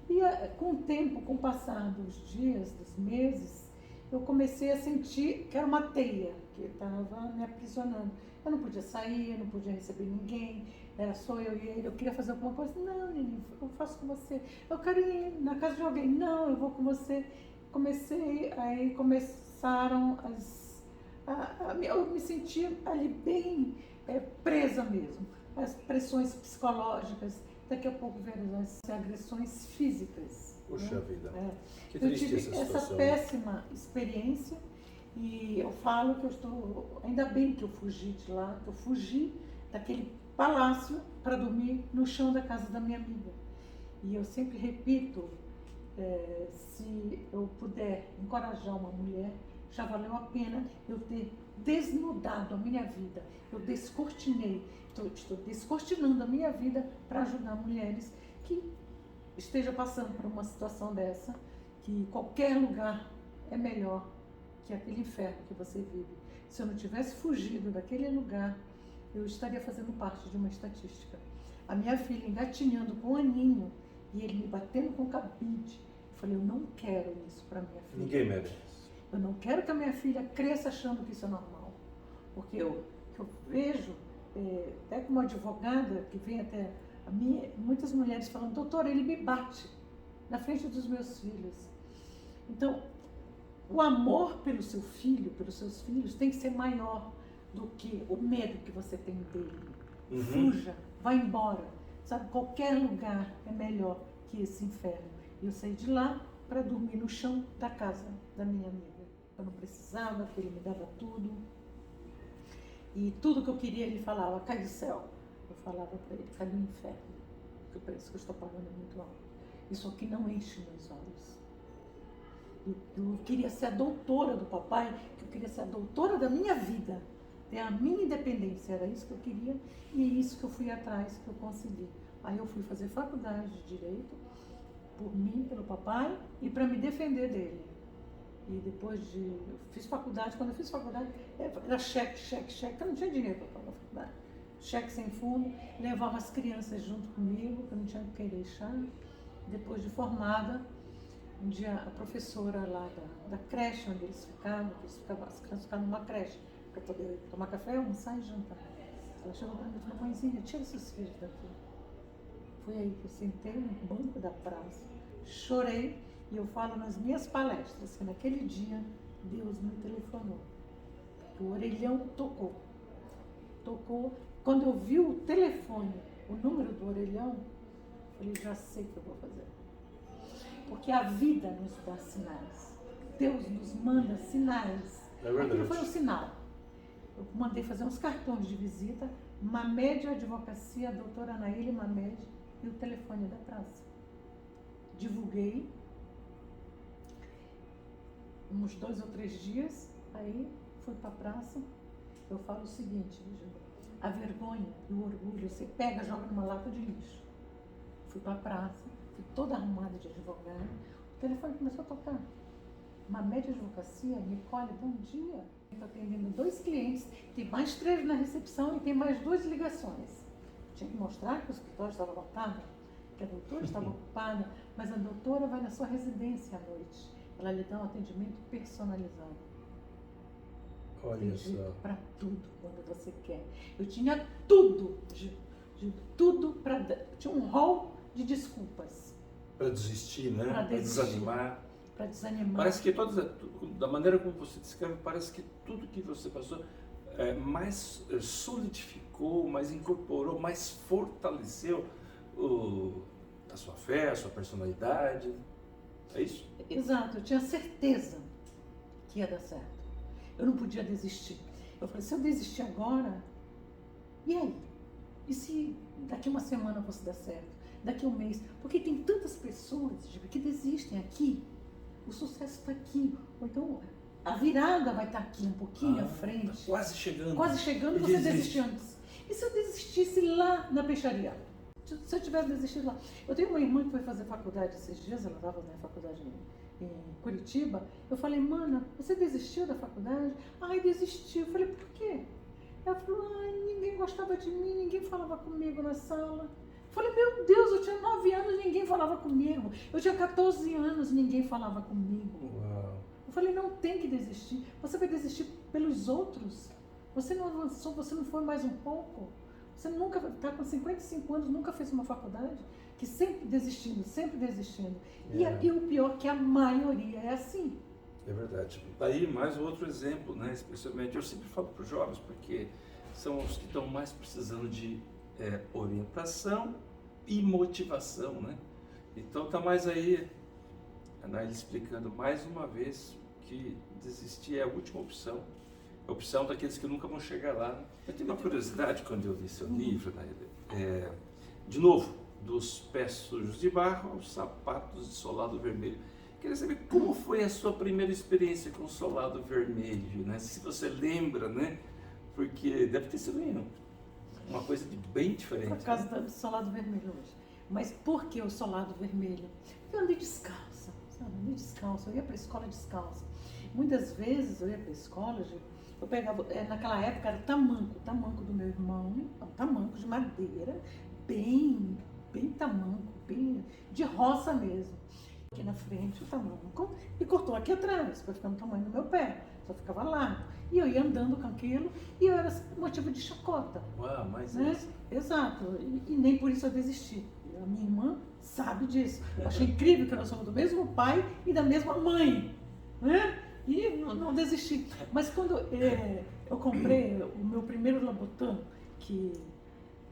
Speaker 2: E com o tempo, com o passar dos dias, dos meses, eu comecei a sentir que era uma teia que estava me aprisionando. Eu não podia sair, eu não podia receber ninguém, era só eu e ele. Eu queria fazer alguma coisa, não, Nini, eu faço com você. Eu quero ir na casa de alguém, não, eu vou com você. Aí começaram eu me senti ali bem presa mesmo. As pressões psicológicas, daqui a pouco vieram as agressões físicas.
Speaker 1: Puxa vida. Que
Speaker 2: Eu
Speaker 1: triste
Speaker 2: tive
Speaker 1: essa
Speaker 2: essa
Speaker 1: situação.
Speaker 2: péssima experiência e eu falo que eu estou, ainda bem que eu fugi de lá, que eu fugi daquele palácio para dormir no chão da casa da minha amiga. E eu sempre repito, se eu puder encorajar uma mulher, já valeu a pena eu ter desnudado a minha vida. Eu descortinei, estou descortinando a minha vida para ajudar mulheres que estejam passando por uma situação dessa, que qualquer lugar é melhor que aquele inferno que você vive. Se eu não tivesse fugido daquele lugar, eu estaria fazendo parte de uma estatística. A minha filha engatinhando com um aninho e ele me batendo com cabide. Eu falei, eu não quero isso para minha filha.
Speaker 1: Ninguém merece.
Speaker 2: Eu não quero que a minha filha cresça achando que isso é normal. Porque eu vejo, até como advogada, que vem até a mim, muitas mulheres falando, doutora, ele me bate na frente dos meus filhos. Então, o amor pelo seu filho, pelos seus filhos, tem que ser maior do que o medo que você tem dele. Fuja, vá embora. Sabe, qualquer lugar é melhor que esse inferno. Eu saí de lá para dormir no chão da casa da minha amiga. Eu não precisava, porque ele me dava tudo. E tudo que eu queria, ele falava, cai do céu. Eu falava para ele, cai do inferno. Que o preço que eu estou pagando é muito alto. Isso aqui não enche meus olhos. Eu queria ser a doutora do papai, eu queria ser a doutora da minha vida. Ter a minha independência, era isso que eu queria. E é isso que eu fui atrás, que eu consegui. Aí eu fui fazer faculdade de Direito, por mim, pelo papai, e para me defender dele. E depois fiz faculdade, quando eu fiz faculdade, era cheque, porque eu não tinha dinheiro para pagar a faculdade. Cheque sem fundo, levava as crianças junto comigo, que eu não tinha quem deixar. Depois de formada, um dia a professora lá da creche onde eles ficavam, as crianças ficavam numa creche, para poder tomar café, almoçar e jantar. Ela chegou para mim e falou, mãezinha, tira esses filhos daqui. Foi aí que eu sentei no banco da praça, chorei, e eu falo nas minhas palestras que naquele dia Deus me telefonou. O orelhão tocou. Quando eu vi o telefone, o número do orelhão, eu falei, já sei o que eu vou fazer. Porque a vida nos dá sinais. Deus nos manda sinais.
Speaker 1: É verdade.
Speaker 2: Aquilo foi um sinal. Eu mandei fazer uns cartões de visita, Mamed Advocacia, a doutora Anaíle Mamed, e o telefone da praça. Divulguei uns 2 ou 3 dias, aí fui para a praça. Eu falo o seguinte, a vergonha e o orgulho, você pega e joga numa lata de lixo. Fui para a praça, fui toda arrumada de advogado, o telefone começou a tocar. Mamed Advocacia, Nicole, bom dia. Estou atendendo 2 clientes, tem mais 3 na recepção e tem mais 2 ligações. Tinha que mostrar que o escritório estava lotado, que a doutora estava ocupada, mas a doutora vai na sua residência à noite. Ela lhe dá um atendimento personalizado.
Speaker 1: Olha só.
Speaker 2: Para tudo, quando você quer. Eu tinha tudo, tudo para... Tinha um rol de desculpas.
Speaker 1: Para desistir, né?
Speaker 2: Para
Speaker 1: desanimar.
Speaker 2: Para desanimar.
Speaker 1: Parece que da maneira como você descreve, parece que tudo que você passou mais solidificou, mais incorporou, mais fortaleceu a sua fé, a sua personalidade. É isso?
Speaker 2: Exato, eu tinha certeza que ia dar certo. Eu não podia desistir. Eu falei, se eu desistir agora, e aí? E se daqui uma semana fosse dar certo? Daqui um mês? Porque tem tantas pessoas que desistem aqui. O sucesso está aqui. Ou então a virada vai estar aqui, um pouquinho à frente.
Speaker 1: Tá quase chegando.
Speaker 2: Quase chegando, você desiste antes. E se eu desistisse lá na peixaria? Se eu tivesse desistido lá. Eu tenho uma irmã que foi fazer faculdade esses dias, ela estava na faculdade em Curitiba. Eu falei, mana, você desistiu da faculdade? Ai, desistiu. Eu falei, por quê? Ela falou, ai, ninguém gostava de mim, ninguém falava comigo na sala. Eu falei, meu Deus, eu tinha 9 anos, ninguém falava comigo. Eu tinha 14 anos, ninguém falava comigo.
Speaker 1: Uau.
Speaker 2: Eu falei, não tem que desistir. Você vai desistir pelos outros. Você não avançou, você não foi mais um pouco. Você nunca, está com 55 anos, nunca fez uma faculdade, que sempre desistindo. E o pior que a maioria é assim.
Speaker 1: É verdade. Daí mais outro exemplo, né? Especialmente, eu sempre falo para os jovens, porque são os que estão mais precisando de orientação e motivação, né? Então tá mais aí a Naila explicando mais uma vez que desistir é a última opção, a opção daqueles que nunca vão chegar lá, né? Eu tenho uma curiosidade quando eu li seu livro, Naila, de novo, dos pés sujos de barro aos sapatos de solado vermelho. Queria saber como foi a sua primeira experiência com o solado vermelho, né? Se você lembra, né? Porque deve ter sido uma coisa bem diferente.
Speaker 2: Por causa do solado vermelho hoje. Mas por que o solado vermelho? Porque eu andei descalça, sabe? Andei descalça, eu ia para a escola descalça. Muitas vezes eu ia para a escola, eu pegava, naquela época era tamanco do meu irmão, tamanco de madeira, bem tamanco, bem de roça mesmo. Aqui na frente o tamanco e cortou aqui atrás, para ficar no tamanho do meu pé, só ficava largo. E eu ia andando com aquilo e eu era motivo de chacota.
Speaker 1: Uau, mas
Speaker 2: né?
Speaker 1: isso.
Speaker 2: Exato, e nem por isso eu desisti. A minha irmã sabe disso. Eu achei incrível que nós somos do mesmo pai e da mesma mãe, né? E não desisti. Mas quando eu comprei o meu primeiro Louboutin, que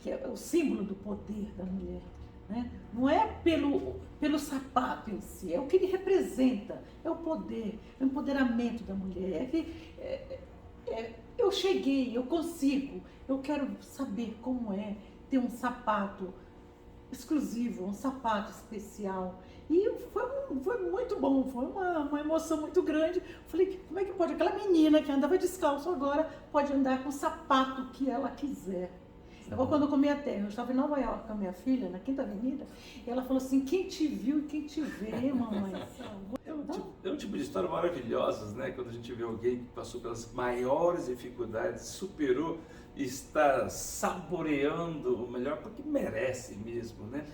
Speaker 2: é o símbolo do poder da mulher, né? Não é pelo sapato em si, é o que ele representa, é o poder, é o empoderamento da mulher. Eu cheguei, eu consigo, eu quero saber como é ter um sapato exclusivo, um sapato especial. E foi muito bom, foi uma emoção muito grande. Falei, como é que pode? Aquela menina que andava descalço agora pode andar com o sapato que ela quiser. Igual quando eu comi a terra, eu estava em Nova York com a minha filha, na Quinta Avenida, e ela falou assim, quem te viu e quem te vê, mamãe?
Speaker 1: É um tipo de história maravilhosa, né? Quando a gente vê alguém que passou pelas maiores dificuldades, superou e está saboreando o melhor, porque merece mesmo, né?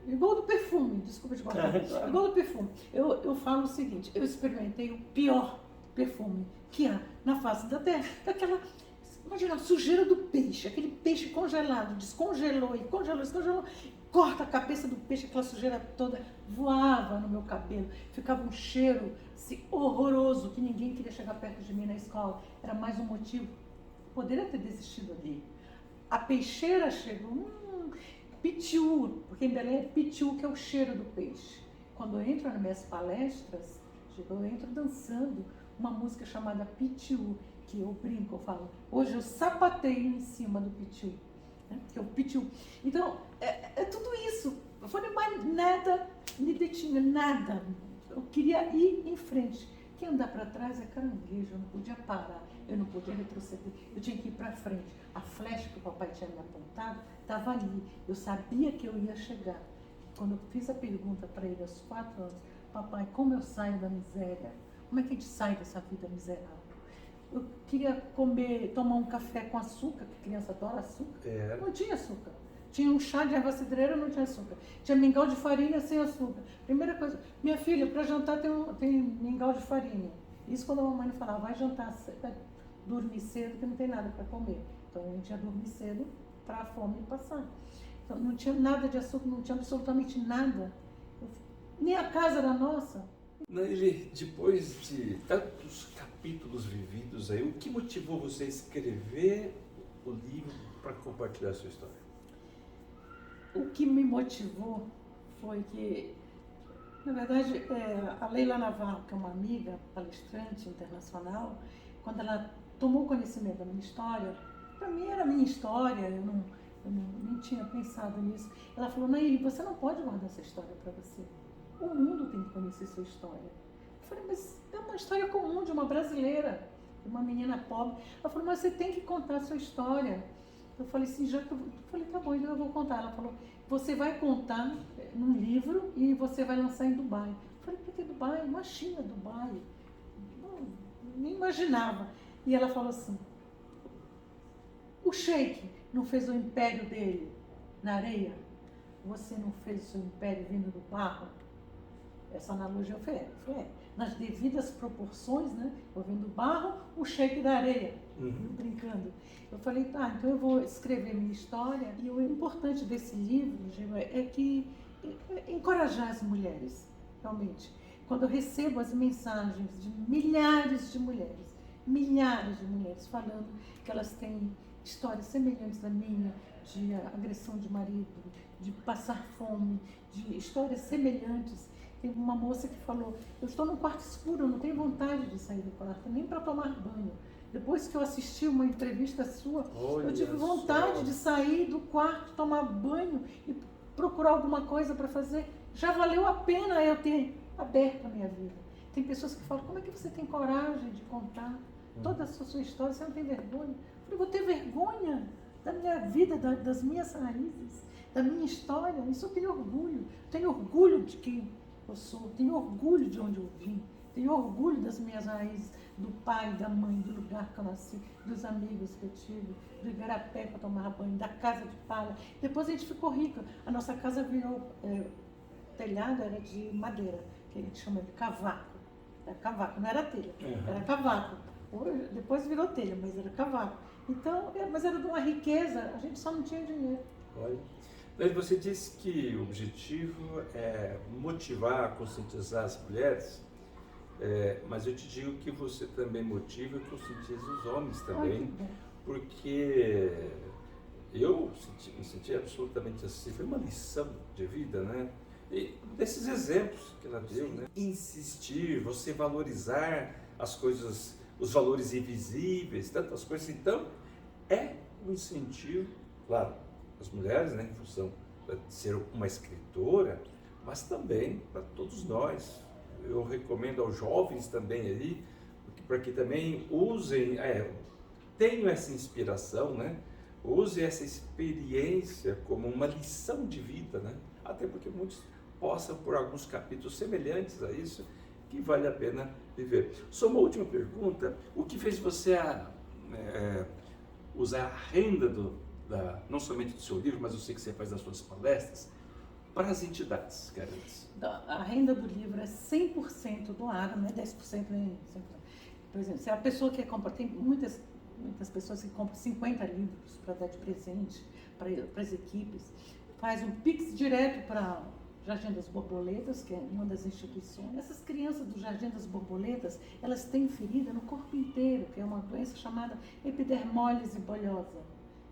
Speaker 2: Igual do perfume, desculpa te cortar. Igual do perfume. Eu falo o seguinte, eu experimentei o pior perfume que há na face da terra. Imagina a sujeira do peixe, aquele peixe congelado, descongelou, corta a cabeça do peixe, aquela sujeira toda voava no meu cabelo, ficava um cheiro assim, horroroso, que ninguém queria chegar perto de mim na escola. Era mais um motivo. Poderia ter desistido ali. A peixeira chegou, pitiu, porque em Belém é pitiu, que é o cheiro do peixe. Quando eu entro nas minhas palestras, eu entro dançando uma música chamada Pitiu, que eu brinco, eu falo, hoje eu sapateio em cima do pitiu, né? Que é o pitiu. Então, é tudo isso. Eu falei, mas nada me detinha, nada. Eu queria ir em frente. Quem andar para trás é caranguejo, eu não podia parar, eu não podia retroceder, eu tinha que ir para frente. A flecha que o papai tinha me apontado estava ali, eu sabia que eu ia chegar. Quando eu fiz a pergunta para ele aos 4 anos, papai, como eu saio da miséria? Como é que a gente sai dessa vida miserável? Eu queria tomar um café com açúcar, que criança adora açúcar. Não tinha açúcar. Tinha um chá de erva cidreira, não tinha açúcar. Tinha mingau de farinha sem açúcar. Primeira coisa, minha filha, para jantar tem mingau de farinha. Isso quando a mamãe falava, vai jantar, vai dormir cedo, que não tem nada para comer. Então a gente ia dormir cedo para a fome passar. Então não tinha nada de açúcar, não tinha absolutamente nada. Nem a casa era nossa.
Speaker 1: Naile, depois de tantos capítulos vividos aí, o que motivou você a escrever o livro para compartilhar a sua história?
Speaker 2: O que me motivou foi que, na verdade, a Leila Navarro, que é uma amiga palestrante internacional, quando ela tomou conhecimento da minha história, para mim era minha história, eu nem tinha pensado nisso. Ela falou, Naile, você não pode guardar essa história para você. O mundo tem que conhecer sua história. Eu falei, mas é uma história comum de uma brasileira, de uma menina pobre. Ela falou, mas você tem que contar a sua história. Eu falei assim, tá bom, então eu vou contar. Ela falou, você vai contar num livro e você vai lançar em Dubai. Eu falei, por que Dubai? Imagina Dubai. Nem imaginava. E ela falou assim, o Sheik não fez o império dele na areia? Você não fez o seu império vindo do barro? Essa analogia eu falei, nas devidas proporções, né? Eu vim do barro, o Sheik da areia, brincando. Eu falei, tá, então eu vou escrever minha história. E o importante desse livro, Gil, é encorajar as mulheres, realmente. Quando eu recebo as mensagens de milhares de mulheres falando que elas têm histórias semelhantes à minha, de agressão de marido, de passar fome, de histórias semelhantes. Teve uma moça que falou, eu estou num quarto escuro, eu não tenho vontade de sair do quarto, nem para tomar banho. Depois que eu assisti uma entrevista sua,
Speaker 1: Olha
Speaker 2: eu tive vontade
Speaker 1: só.
Speaker 2: de sair do quarto, tomar banho e procurar alguma coisa para fazer. Já valeu a pena eu ter aberto a minha vida. Tem pessoas que falam, como é que você tem coragem de contar toda a sua história, você não tem vergonha? Eu falei, vou ter vergonha da minha vida, das minhas raízes, da minha história. Isso eu tenho orgulho. Tenho orgulho de quem eu sou, tenho orgulho de onde eu vim, tenho orgulho das minhas raízes, do pai, da mãe, do lugar que eu nasci, dos amigos que eu tive, do igarapé para tomar banho, da casa de palha. Depois a gente ficou rica. A nossa casa virou, telhado era de madeira, que a gente chama de cavaco. Era cavaco, não era telha, era cavaco. Depois virou telha, mas era cavaco. Então, mas era de uma riqueza, a gente só não tinha dinheiro.
Speaker 1: Olha. Mas você disse que o objetivo é motivar, conscientizar as mulheres, mas eu te digo que você também motiva e conscientiza os homens também, porque eu me senti absolutamente assim, foi uma lição de vida, né? E desses exemplos que ela deu, né? Insistir, você valorizar as coisas, os valores invisíveis, tantas coisas, então é um incentivo, claro, as mulheres, né, em função de ser uma escritora, mas também para todos nós. Eu recomendo aos jovens também aí, para que também usem, tenham essa inspiração, né? Usem essa experiência como uma lição de vida, né? Até porque muitos passam por alguns capítulos semelhantes a isso, que vale a pena viver. Só uma última pergunta, o que fez você usar a renda não somente do seu livro, mas eu sei que você faz das suas palestras, para as entidades carentes?
Speaker 2: A renda do livro é 100% doada, não é 10% nem 100%. Por exemplo, se a pessoa que compra, tem muitas pessoas que compram 50 livros para dar de presente para as equipes, faz um Pix direto para Jardim das Borboletas, que é uma das instituições. Essas crianças do Jardim das Borboletas, elas têm ferida no corpo inteiro, que é uma doença chamada epidermólise bolhosa,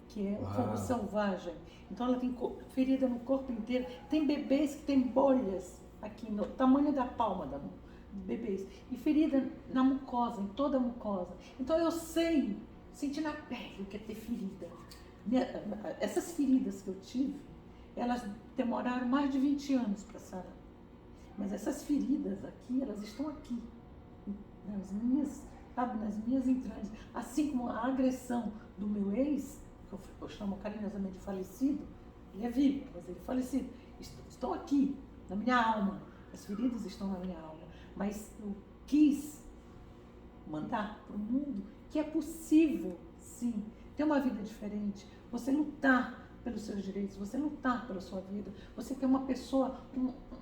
Speaker 2: que é o fogo selvagem. Então ela tem ferida no corpo inteiro. Tem bebês que têm bolhas aqui no tamanho da palma da mão, bebês. E ferida na mucosa, em toda a mucosa. Então eu sei, senti na pele o que é ter ferida. Essas feridas que eu tive, elas demoraram mais de 20 anos para sarar. Mas essas feridas aqui, elas estão aqui, nas minhas entranhas. Assim como a agressão do meu ex, que eu chamo carinhosamente de falecido, ele é vivo, mas ele é falecido. Estão aqui, na minha alma. As feridas estão na minha alma. Mas eu quis mandar para o mundo que é possível, sim, ter uma vida diferente. Você lutar pelos seus direitos, você lutar pela sua vida, você ter uma pessoa,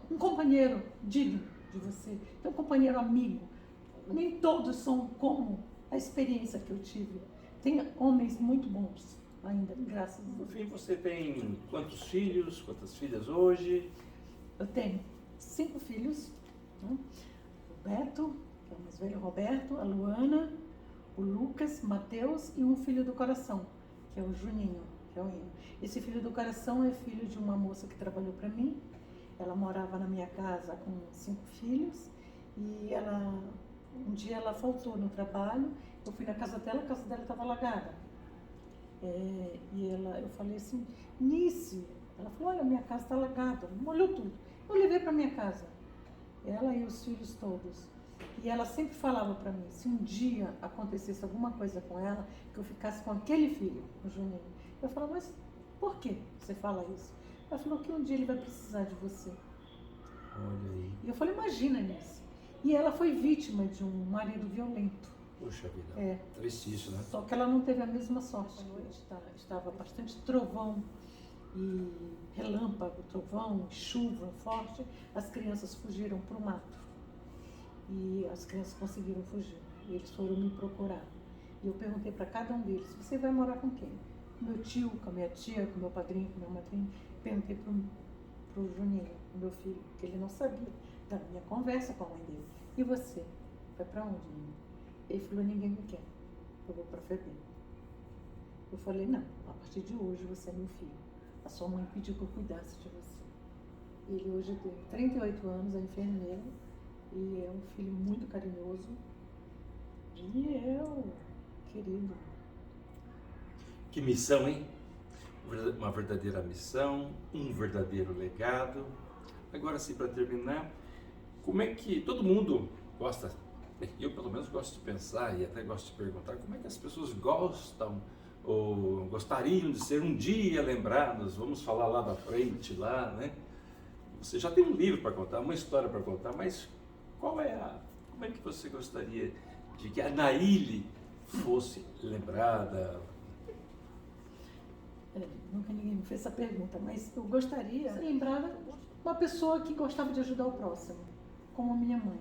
Speaker 2: um companheiro digno de você, ter um companheiro amigo. Nem todos são como a experiência que eu tive. Tem homens muito bons ainda, graças a Deus.
Speaker 1: No fim, você tem quantos filhos, quantas filhas hoje?
Speaker 2: Eu tenho 5 filhos, né? O Beto, que é o mais velho, o Roberto, a Luana, o Lucas, Mateus e um filho do coração, que é o Juninho, que é o Inho. Esse filho do coração é filho de uma moça que trabalhou para mim. Ela morava na minha casa com 5 filhos e um dia ela faltou no trabalho. Eu fui na casa dela, a casa dela estava alagada. Eu falei assim, Nice, ela falou, olha, minha casa está alagada, molhou tudo. Eu levei para minha casa, ela e os filhos todos. E ela sempre falava para mim, se um dia acontecesse alguma coisa com ela, que eu ficasse com aquele filho, o Juninho. Eu falava, mas por que você fala isso? Ela falou que um dia ele vai precisar de você.
Speaker 1: Olha aí.
Speaker 2: E eu falei, imagina, Nice. E ela foi vítima de um marido violento.
Speaker 1: Puxa vida, triste isso, né?
Speaker 2: Só que ela não teve a mesma sorte. Estava bastante trovão e relâmpago, trovão, chuva forte. As crianças fugiram para o mato. E as crianças conseguiram fugir. E eles foram me procurar. E eu perguntei para cada um deles, você vai morar com quem? Com meu tio, com a minha tia, com meu padrinho, com meu madrinho. Perguntei para o Juninho, meu filho, que ele não sabia da minha conversa com a mãe dele. E você? Vai para onde, menino? Ele falou, ninguém me quer. Eu vou para FEBEM. Eu falei, não, a partir de hoje você é meu filho. A sua mãe pediu que eu cuidasse de você. Ele hoje tem 38 anos, é enfermeiro, e é um filho muito carinhoso. E eu, querido.
Speaker 1: Que missão, hein? Uma verdadeira missão, um verdadeiro legado. Agora sim, para terminar, como é que todo mundo gosta, eu pelo menos gosto de pensar e até gosto de perguntar, como é que as pessoas gostam ou gostariam de ser um dia lembrados? Vamos falar lá da frente, lá, né? Você já tem um livro para contar, uma história para contar, mas como é que você gostaria de que a Naíli fosse lembrada?
Speaker 2: Nunca ninguém me fez essa pergunta, mas eu gostaria de ser lembrada uma pessoa que gostava de ajudar o próximo, como a minha mãe.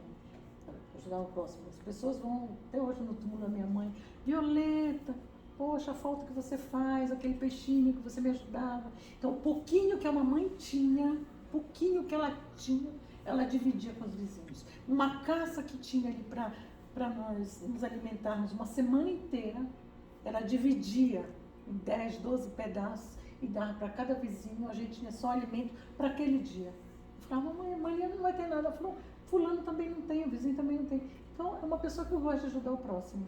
Speaker 2: Ajudar o próximo. As pessoas vão, até hoje no túmulo da minha mãe, Violeta, poxa, a falta que você faz, aquele peixinho que você me ajudava. Então, o pouquinho que a mamãe tinha, pouquinho que ela tinha, ela dividia com os vizinhos. Uma caça que tinha ali para nós nos alimentarmos uma semana inteira, ela dividia em 10, 12 pedaços e dava para cada vizinho. A gente tinha só alimento para aquele dia. Eu falava, mãe, amanhã não vai ter nada. Ela falou, fulano também não tem, o vizinho também não tem. Então, é uma pessoa que eu gosto de ajudar o próximo.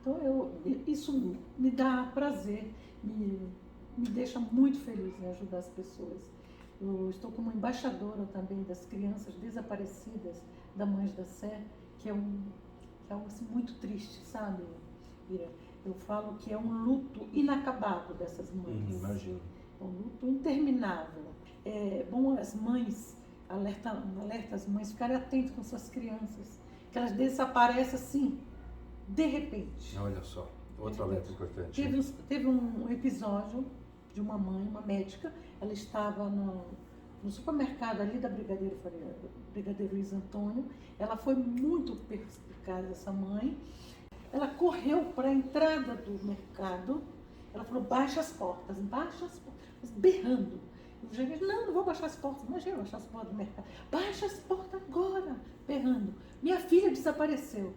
Speaker 2: Então, isso me dá prazer, me deixa muito feliz em ajudar as pessoas. Eu estou como embaixadora também das crianças desaparecidas da Mães da Sé, que é algo assim, muito triste, sabe, Ira? Eu falo que é um luto inacabado dessas mães.
Speaker 1: Imagino.
Speaker 2: É um luto interminável. É bom as mães, alerta as mães ficarem atentas com suas crianças, que elas desaparecem assim, de repente.
Speaker 1: Olha só, outra alerta importante.
Speaker 2: Teve um episódio de uma mãe, uma médica, ela estava no supermercado ali da Brigadeiro Luiz Antônio, ela foi muito perspicaz, essa mãe, ela correu para a entrada do mercado, ela falou, baixa as portas, berrando. O gerente, não vou baixar as portas, imagina baixar as portas do mercado, baixa as portas agora, berrando. Minha filha desapareceu.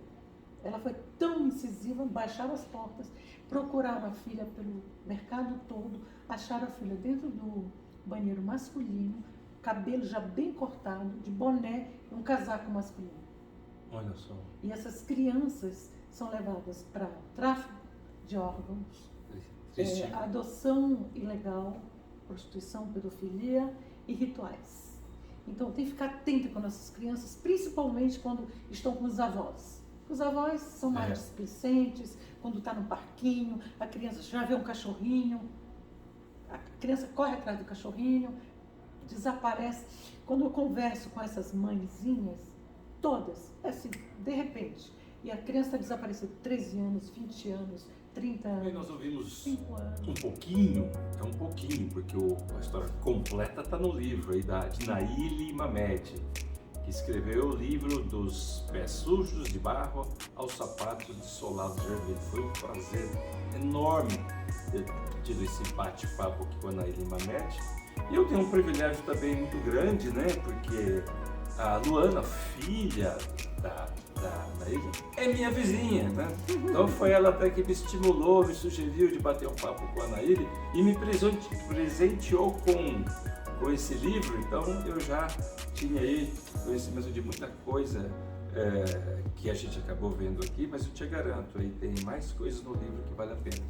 Speaker 2: Ela foi tão incisiva, baixaram as portas, procuraram a filha pelo mercado todo, acharam a filha dentro do banheiro masculino, cabelo já bem cortado, de boné e um casaco masculino.
Speaker 1: Olha só.
Speaker 2: E essas crianças são levadas para tráfico de órgãos, adoção ilegal, prostituição, pedofilia e rituais. Então tem que ficar atenta com nossas crianças, principalmente quando estão com os avós. Os avós são mais displicentes, quando está no parquinho, a criança já vê um cachorrinho, a criança corre atrás do cachorrinho, desaparece. Quando eu converso com essas mãezinhas, todas, assim, de repente, e a criança está desaparecida 13 anos, 20 anos, 30 anos.
Speaker 1: E nós ouvimos
Speaker 2: 5 anos.
Speaker 1: um pouquinho, porque a história completa está no livro aí de Naíli Mamed, que escreveu o livro Dos Pés Sujos de Barro aos Sapatos de Solado Vermelho. Foi um prazer enorme ter tido esse bate-papo aqui com a Naíli Mamed. E eu tenho um privilégio também muito grande, né? Porque a Luana, filha da Naíli, é minha vizinha, né? Então foi ela até que me estimulou, me sugeriu de bater um papo com a Naíli e me presenteou com esse livro. Então eu já tinha aí conhecimento de muita coisa que a gente acabou vendo aqui, mas eu te garanto, aí tem mais coisas no livro que vale a pena.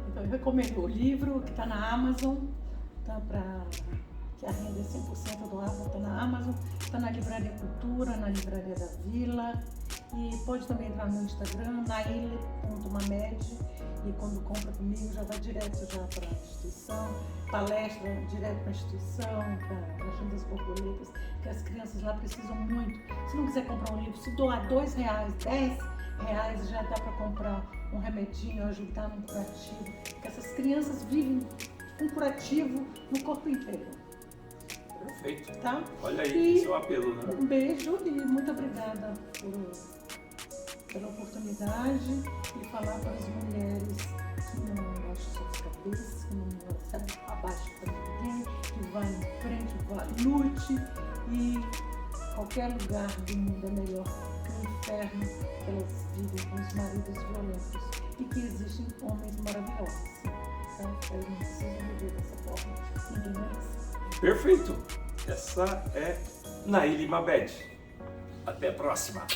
Speaker 2: Então eu recomendo o livro que está na Amazon, tá, que a renda é 100% do Amazon, está na Amazon, está na Livraria Cultura, na Livraria da Vila, e pode também entrar no Instagram, naile.mamed, e quando compra comigo já vai direto para a instituição, palestra direto para a instituição, para a Jardim das Borboletas, que as crianças lá precisam muito. Se não quiser comprar um livro, se doar R$2, R$10, já dá para comprar um remedinho, ajudar num curativo, porque essas crianças vivem um curativo no corpo inteiro.
Speaker 1: Perfeito.
Speaker 2: Tá?
Speaker 1: Olha aí, esse é o apelo, né?
Speaker 2: Um beijo e muito obrigada pela oportunidade e falar para as mulheres que não abaixam suas cabeças, que não se abaixam para ninguém, que vá em frente, lute, e qualquer lugar do mundo é melhor que o inferno que elas vivem com os maridos violentos. e que existem homens maravilhosos. Então, eu não preciso viver dessa forma, ninguém merece.
Speaker 1: Perfeito! Essa é Naíli Mabed. Até a próxima!